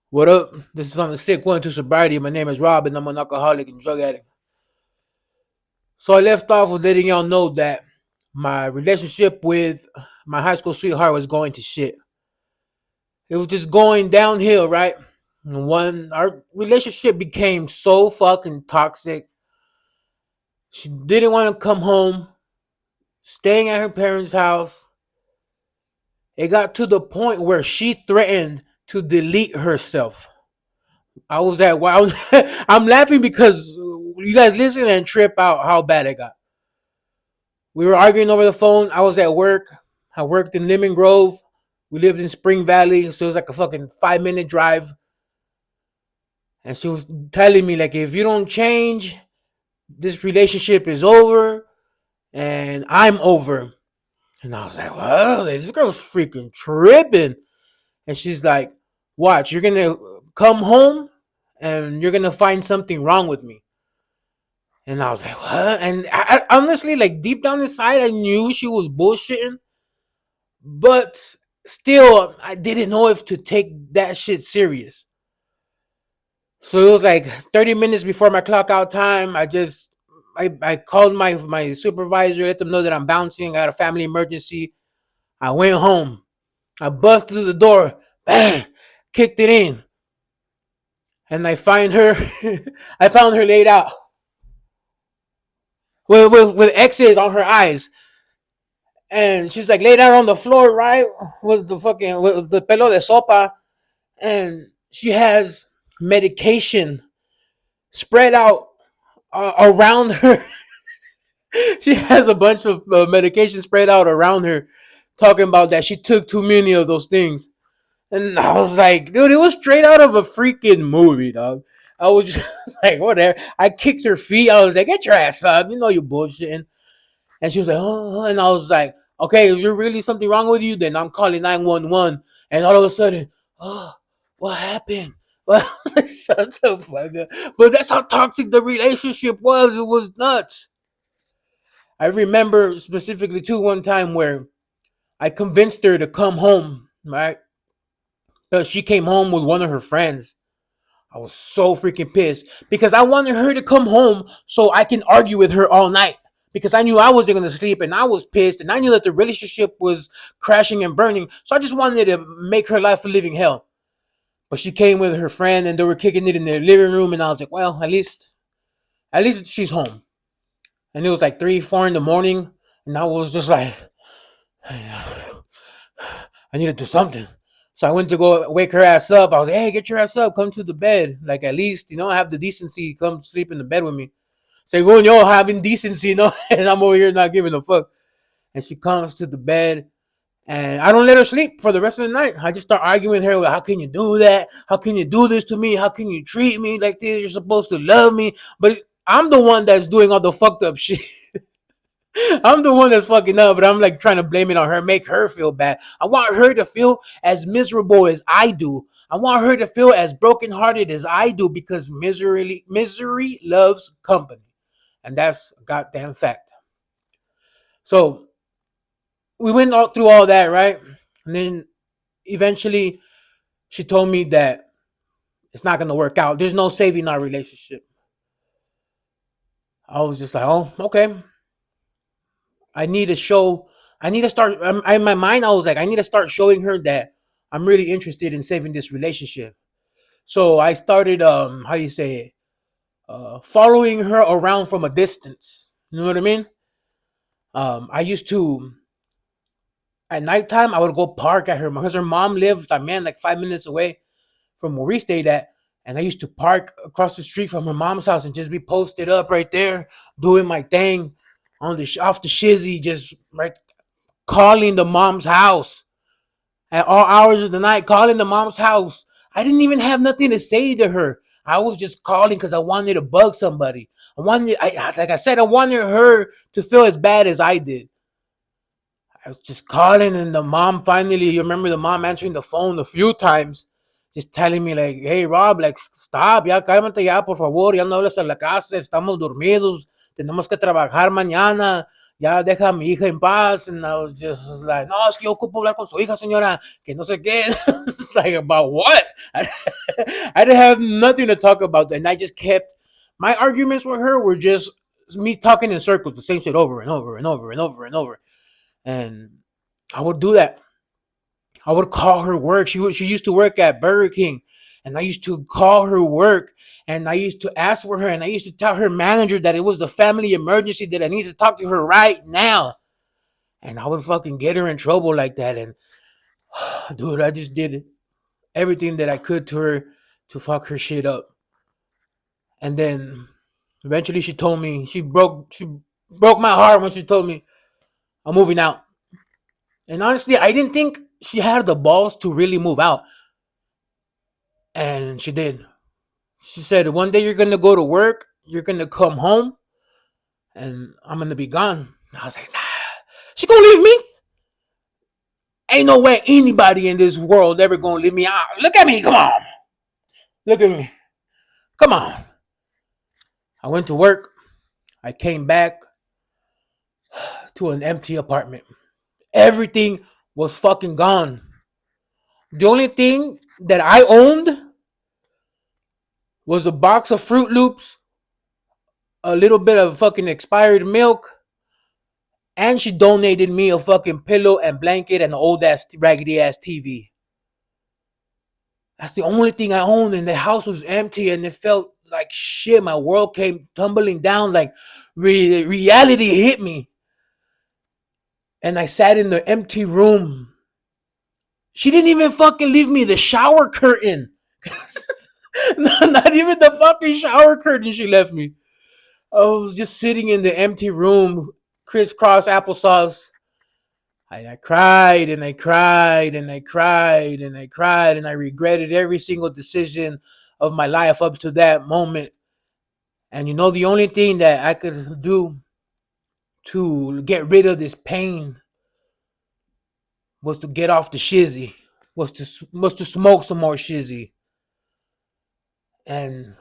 What up? This is on the Sick One to Sobriety. My name is Rob, and I'm an alcoholic and drug addict. So I left off with letting y'all know that my relationship with my high school sweetheart was going to shit. It was just going downhill, right? And when our relationship became so fucking toxic, she didn't want to come home, staying at her parents' house. It got to the point where she threatened to delete herself. I was at wow. I'm laughing because you guys listen and trip out how bad it got. We were arguing over the phone. I was at work. I worked in Lemon Grove. We lived in Spring Valley, so it was like a fucking 5 minute drive. And she was telling me like, if you don't change, this relationship is over, and I'm over. And I was like, what? I was like, this girl's freaking tripping. And she's like, watch, you're gonna come home, and you're gonna find something wrong with me. And I was like, what? And I honestly, like deep down inside, I knew she was bullshitting, but still, I didn't know if to take that shit serious. So it was like 30 minutes before my clock out time. I called my supervisor, let them know that I'm bouncing. I got a family emergency. I went home. I busted through the door, bang, kicked it in, and I find her. I found her laid out with X's on her eyes. And she's like laid out on the floor, right, with the fucking with the pelo de sopa, and she has medication spread out around her. She has a bunch of medication spread out around her, talking about that she took too many of those things. And I was like, dude, it was straight out of a freaking movie, dog. I was just like, whatever. I kicked her feet. I was like, get your ass up. You know you bullshitting. And she was like, oh, and I was like, okay, if you're really something wrong with you, then I'm calling 911. And all of a sudden, oh, what happened? Well, shut the fuck up. But that's how toxic the relationship was. It was nuts. I remember specifically too one time where I convinced her to come home, right? Because she came home with one of her friends. I was so freaking pissed because I wanted her to come home so I can argue with her all night because I knew I wasn't going to sleep and I was pissed and I knew that the relationship was crashing and burning. So I just wanted to make her life a living hell. But she came with her friend and they were kicking it in their living room and I was like, well, at least she's home. And it was like 3, 4 in the morning and I was just like, I need to do something. So I went to go wake her ass up. I was like, hey, get your ass up, come to the bed. Like at least, have the decency, come sleep in the bed with me. Say, well, yo, having decency, and I'm over here not giving a fuck. And she comes to the bed and I don't let her sleep for the rest of the night. I just start arguing with her. How can you do that? How can you do this to me? How can you treat me like this? You're supposed to love me. But I'm the one that's doing all the fucked up shit. I'm the one that's fucking up, but I'm like trying to blame it on her, make her feel bad. I want her to feel as miserable as I do. I want her to feel as brokenhearted as I do because misery loves company. And that's a goddamn fact. So we went all through all that, right? And then eventually she told me that it's not gonna work out. There's no saving our relationship. I was just like, oh, okay. I need to show. I need to start. In my mind, I was like, I need to start showing her that I'm really interested in saving this relationship. So I started. How do you say it? Following her around from a distance. You know what I mean? I used to at nighttime. I would go park at her because her mom lived, like 5 minutes away from where we stayed at. And I used to park across the street from her mom's house and just be posted up right there, doing my thing on the off the shizzy, just right calling the mom's house at all hours of the night, calling the mom's house. I didn't even have nothing to say to her. I was just calling because I wanted to bug somebody. Like I said, I wanted her to feel as bad as I did. I was just calling, and the mom finally, you remember the mom answering the phone a few times, just telling me, like, hey, Rob, like, stop, ya, cálmate ya, por favor, ya no hables a la casa, estamos dormidos, tenemos que trabajar mañana, ya deja a mi hija en paz. And I was just like, no, es que yo ocupo hablar con su hija, señora, que no sé qué. It's like, about what? I didn't have nothing to talk about, and I just kept my arguments with her were just me talking in circles, the same shit over and over and over and over and over. And I would do that. I would call her work. She used to work at Burger King, and I used to call her work, and I used to ask for her, and I used to tell her manager that it was a family emergency, that I need to talk to her right now. And I would fucking get her in trouble like that. And dude, I just did everything that I could to her to fuck her shit up. And then eventually she told me she broke my heart when she told me I'm moving out. And honestly, I didn't think she had the balls to really move out. And she did. She said, one day you're gonna go to work, you're gonna come home, and I'm gonna be gone. I was like, nah, she gonna leave me? Ain't no way anybody in this world ever gonna leave me out. Look at me, come on. Look at me. Come on. I went to work. I came back to an empty apartment. Everything was fucking gone. The only thing that I owned was a box of Fruit Loops, a little bit of fucking expired milk, and she donated me a fucking pillow and blanket and an old ass raggedy ass TV. That's the only thing I owned, and the house was empty, and it felt like shit. My world came tumbling down, like reality hit me. And I sat in the empty room. She didn't even fucking leave me the shower curtain. Not even the fucking shower curtain she left me. I was just sitting in the empty room, crisscross applesauce. I cried and I cried and I cried and I cried and I regretted every single decision of my life up to that moment. And you know, the only thing that I could do to get rid of this pain was to get off the shizzy, was to smoke some more shizzy. And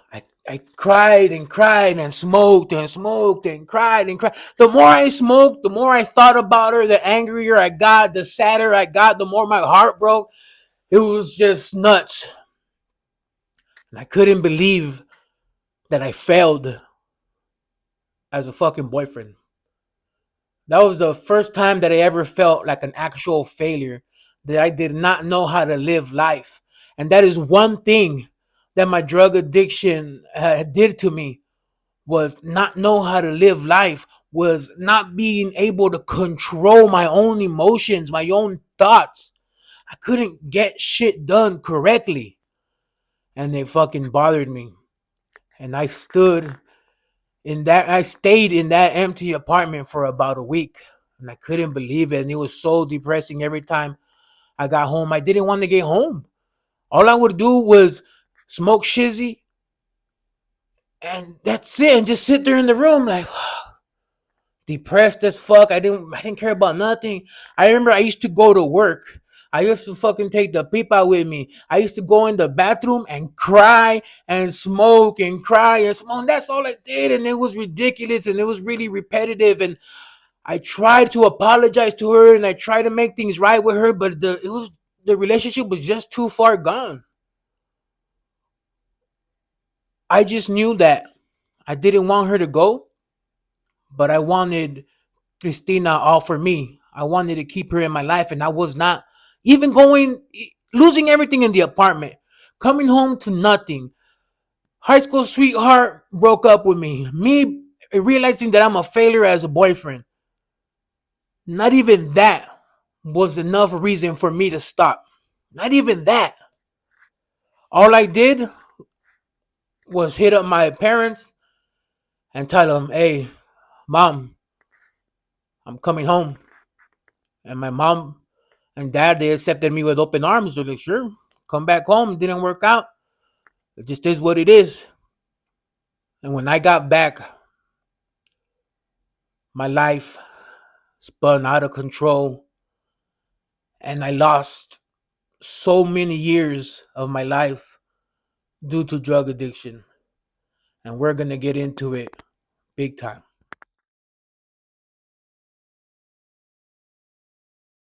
I cried and cried and smoked and smoked and cried and cried. The more I smoked, the more I thought about her, the angrier I got, the sadder I got, the more my heart broke. It was just nuts. And I couldn't believe that I failed as a fucking boyfriend. That was the first time that I ever felt like an actual failure, that I did not know how to live life. And that is one thing that my drug addiction did to me, was not know how to live life, was not being able to control my own emotions, my own thoughts. I couldn't get shit done correctly. And they fucking bothered me. And I stayed in that empty apartment for about a week. And I couldn't believe it. And it was so depressing every time I got home. I didn't want to get home. All I would do was smoke shizzy, and that's it. And just sit there in the room like depressed as fuck. I didn't care about nothing. I remember I used to go to work. I used to fucking take the pipa with me. I used to go in the bathroom and cry and smoke and cry and smoke. And that's all I did. And it was ridiculous and it was really repetitive. And I tried to apologize to her and I tried to make things right with her, but the relationship was just too far gone. I just knew that I didn't want her to go, but I wanted Christina all for me. I wanted to keep her in my life, and I was not even losing everything in the apartment, coming home to nothing. High school sweetheart broke up with me. Me realizing that I'm a failure as a boyfriend. Not even that was enough reason for me to stop. Not even that. All I did was hit up my parents and tell them, hey, mom, I'm coming home. And my mom and dad, they accepted me with open arms. They're like, sure, come back home. It didn't work out. It just is what it is. And when I got back, my life spun out of control. And I lost so many years of my life due to drug addiction. And we're going to get into it big time.